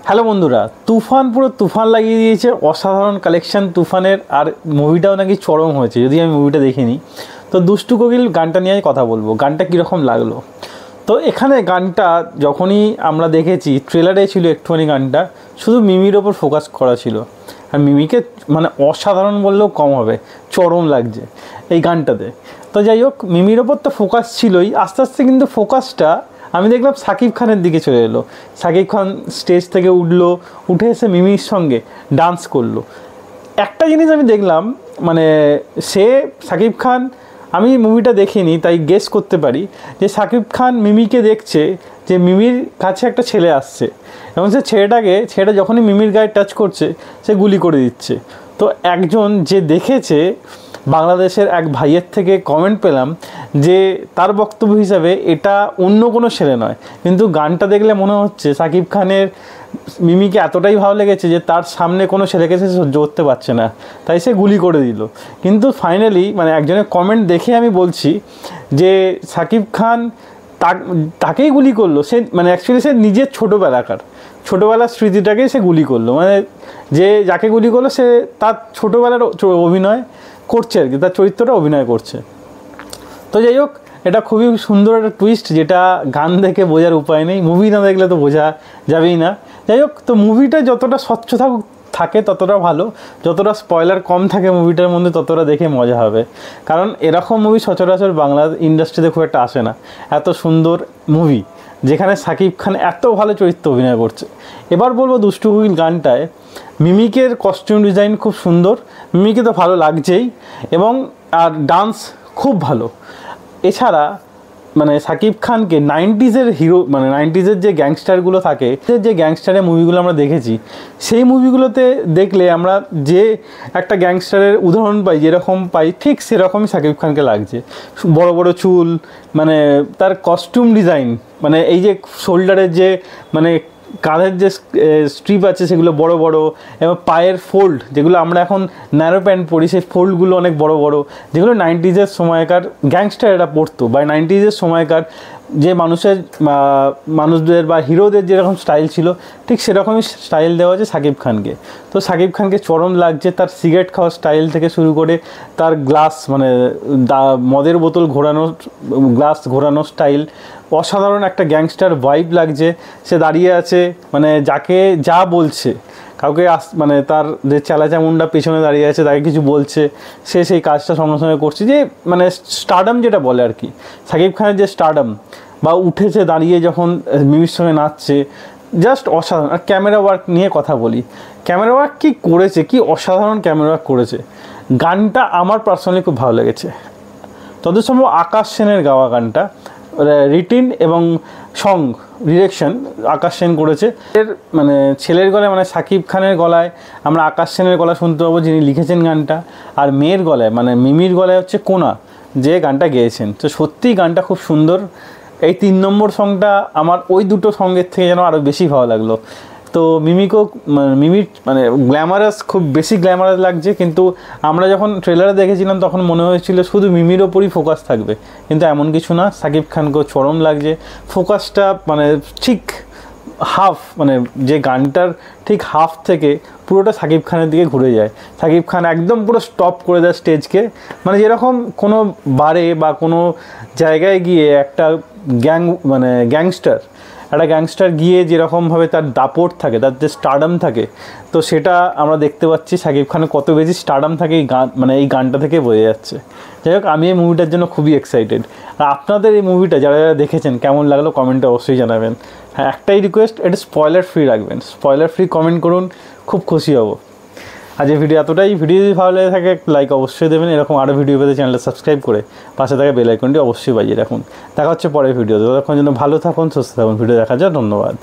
Hello বন্ধুরা, তুফান পুরো তুফান লাগিয়ে দিয়েছে। অসাধারণ কালেকশন তুফানের, আর মুভিটাও নাকি চরম হয়েছে। যদি আমি মুভিটা দেখিনি, তো দুষ্টু কোকিল গানটা নিয়ে কথা বলবো। গানটা কীরকম লাগলো? তো এখানে গানটা যখনই আমরা দেখেছি, ট্রেলারে ছিল একটুখানি গানটা শুধু মিমির ওপর ফোকাস করা ছিল, আর মিমিকে মানে অসাধারণ বললেও কম হবে, চরম লাগছে এই গানটাতে। তো যাই হোক, মিমির ওপর তো ফোকাস ছিলই, আস্তে আস্তে কিন্তু ফোকাসটা আমি দেখলাম সাকিব খানের দিকে চলে এলো। সাকিব খান স্টেজ থেকে উঠে এসে মিমির সঙ্গে ডান্স করলো। একটা জিনিস আমি দেখলাম, মানে সাকিব খান, আমি মুভিটা দেখিনি তাই গেস করতে পারি যে সাকিব খান মিমিকে দেখছে যে মিমির কাছে একটা ছেলে আসছে, এবং ছেলেটা যখনই মিমির গায়ে টাচ করছে সে গুলি করে দিচ্ছে। তো একজন যে দেখেছে, বাংলাদেশের এক ভাইয়ের থেকে কমেন্ট পেলাম যে তার বক্তব্য হিসাবে এটা অন্য কোনো ছেলে নয়, কিন্তু গানটা দেখলে মনে হচ্ছে সাকিব খানের মিমিকে এতটাই ভালো লেগেছে যে তার সামনে কোনো ছেলেকে সে সহ্য করতে পারছে না, তাই সে গুলি করে দিল। কিন্তু ফাইনালি মানে একজনের কমেন্ট দেখে আমি বলছি যে সাকিব খান তাকেই গুলি করলো। সে মানে অ্যাকচুয়ালি সে নিজের ছোটোবেলার স্মৃতিটাকেই সে গুলি করলো। মানে যাকে গুলি করলো সে তার ছোটোবেলার অভিনয় করছে আর কি, তার চরিত্রটা অভিনয় করছে। তো যাই হোক, এটা খুবই সুন্দর একটা টুইস্ট, যেটা গান দেখে বোঝার উপায় নেই, মুভি না দেখলে তো বোঝা যাবেই না। যাই হোক, তো মুভিটা যতটা স্বচ্ছ থাকে ততটা ভালো, যতটা স্পয়লার কম থাকে মুভিটার মধ্যে ততটা দেখে মজা হবে। কারণ এরকম মুভি সচরাচর বাংলা ইন্ডাস্ট্রিতে খুব একটা আসে না, এত সুন্দর মুভি যেখানে সাকিব খান এত ভালো চরিত্র অভিনয় করছে। এবার বলবো দুষ্টু কোকিল গানটায় মিমিকের কস্টিউম ডিজাইন খুব সুন্দর, মিমিকে তো ভালো লাগছেই, এবং আর ডান্স খুব ভালো। এছাড়া মানে সাকিব খানকে 90s হিরো, মানে 90s যে গ্যাংস্টারগুলো থাকে, যে গ্যাংস্টারের মুভিগুলো আমরা দেখেছি, সেই মুভিগুলোতে দেখলে আমরা যে একটা গ্যাংস্টারের উদাহরণ পাই, যেরকম পাই ঠিক সেরকমই সাকিব খানকে লাগছে। বড় বড় চুল, মানে তার কস্টিউম ডিজাইন, মানে এই যে শোল্ডারের যে মানে কাঁধের যে স্ট্রিপ আছে সেগুলো বড় বড়, এবং পায়ের ফোল্ড যেগুলো আমরা এখন ন্যারো প্যান্ট পরি, সেই ফোল্ডগুলো অনেক বড় বড়, যেগুলো 90s সময়কার গ্যাংস্টাররা পরতো, বা 90s সময়কার যে মানুষদের বা হিরোদের যেরকম স্টাইল ছিল ঠিক সেরকমই স্টাইল দেওয়া হয়েছে সাকিব খানকে। তো সাকিব খানকে চরম লাগছে, তার সিগারেট খাওয়ার স্টাইল থেকে শুরু করে তার গ্লাস, মানে মদের বোতল গ্লাস ঘোরানো স্টাইল, অসাধারণ একটা গ্যাংস্টার ভাইব লাগছে। সে দাঁড়িয়ে আছে, মানে যাকে যা বলছে, কাউকে মানে তার যে চালাচামুন্ডা পেছনে দাঁড়িয়ে আছে তাকে কিছু বলছে, সে সেই কাজটা সঙ্গে সঙ্গে করছে। যে মানে স্টারডাম যেটা বলে আর কি, সাকিব খানের যে স্টারডাম, বা উঠেছে দাঁড়িয়ে যখন মিমির সঙ্গে নাচছে, জাস্ট অসাধারণ। আর ক্যামেরা ওয়ার্ক নিয়ে কথা বলি, ক্যামেরা ওয়ার্ক কী করেছে, কি অসাধারণ ক্যামেরা ওয়ার্ক করেছে। গানটা আমার পার্সোনালি খুব ভালো লেগেছে। তত সম্ভব আকাশ সেনের গাওয়া গানটা, রিটিন এবং সং ডিরেকশন আকাশ সেন করেছে। মানে ছেলের গলায়, মানে সাকিব খানের গলায় আমরা আকাশ সেনের গলা শুনতে পাবো, যিনি লিখেছেন গানটা, আর মেয়ের গলায় মানে মিমির গলায় হচ্ছে কোনা, যে গানটা গেয়েছেন। তো সত্যিই গানটা খুব সুন্দর। এই 3 নম্বর সংটা আমার ওই দুটো সঙ্গের থেকে যেন আরও বেশি ভালো লাগলো। তো মিমির মানে গ্ল্যামারাস, খুব বেশি গ্ল্যামারাস লাগছে, কিন্তু আমরা যখন ট্রেলারে দেখেছিলাম তখন মনে হয়েছিল শুধু মিমির ওপরই ফোকাস থাকবে, কিন্তু এমন কিছু না, সাকিব খানকেও চরম লাগছে। ফোকাসটা মানে ঠিক হাফ, মানে যে গানটার ঠিক হাফ থেকে পুরোটা সাকিব খানের দিকে ঘুরে যায়। সাকিব খান একদম পুরো স্টপ করে দেয় স্টেজকে, মানে যেরকম কোনো বারে বা কোনো জায়গায় গিয়ে একটা গ্যাংস্টার গিয়ে যেরকমভাবে তার দাপট থাকে, তার যে স্টারডাম থাকে, তো সেটা আমরা দেখতে পাচ্ছি সাকিব খানের কত বেশি স্টারডাম থাকে এই গান, মানে এই গানটা থেকে বোঝা যাচ্ছে। যাই হোক, আমি এই মুভিটার জন্য খুবই এক্সাইটেড। আর আপনাদের এই মুভিটা যারা দেখেছেন কেমন লাগলো কমেন্টে অবশ্যই জানাবেন। হ্যাঁ, একটাই রিকোয়েস্ট, এটা স্পয়লার ফ্রি রাখবেন, স্পয়লার ফ্রি কমেন্ট করুন, খুব খুশি হব। আজ এই ভিডিও এতটাই। ভিডিও যদি ভালো লেগে থাকে লাইক অবশ্যই দেবেন, এরকম আরও ভিডিও পেতে চ্যানেলটা সাবস্ক্রাইব করে পাশে থাকা বেল আইকনটি অবশ্যই বাজিয়ে রাখুন। দেখা হচ্ছে পরের ভিডিও। ততক্ষণ জন্য ভালো থাকুন, সুস্থ থাকুন। ভিডিও দেখার জন্য ধন্যবাদ।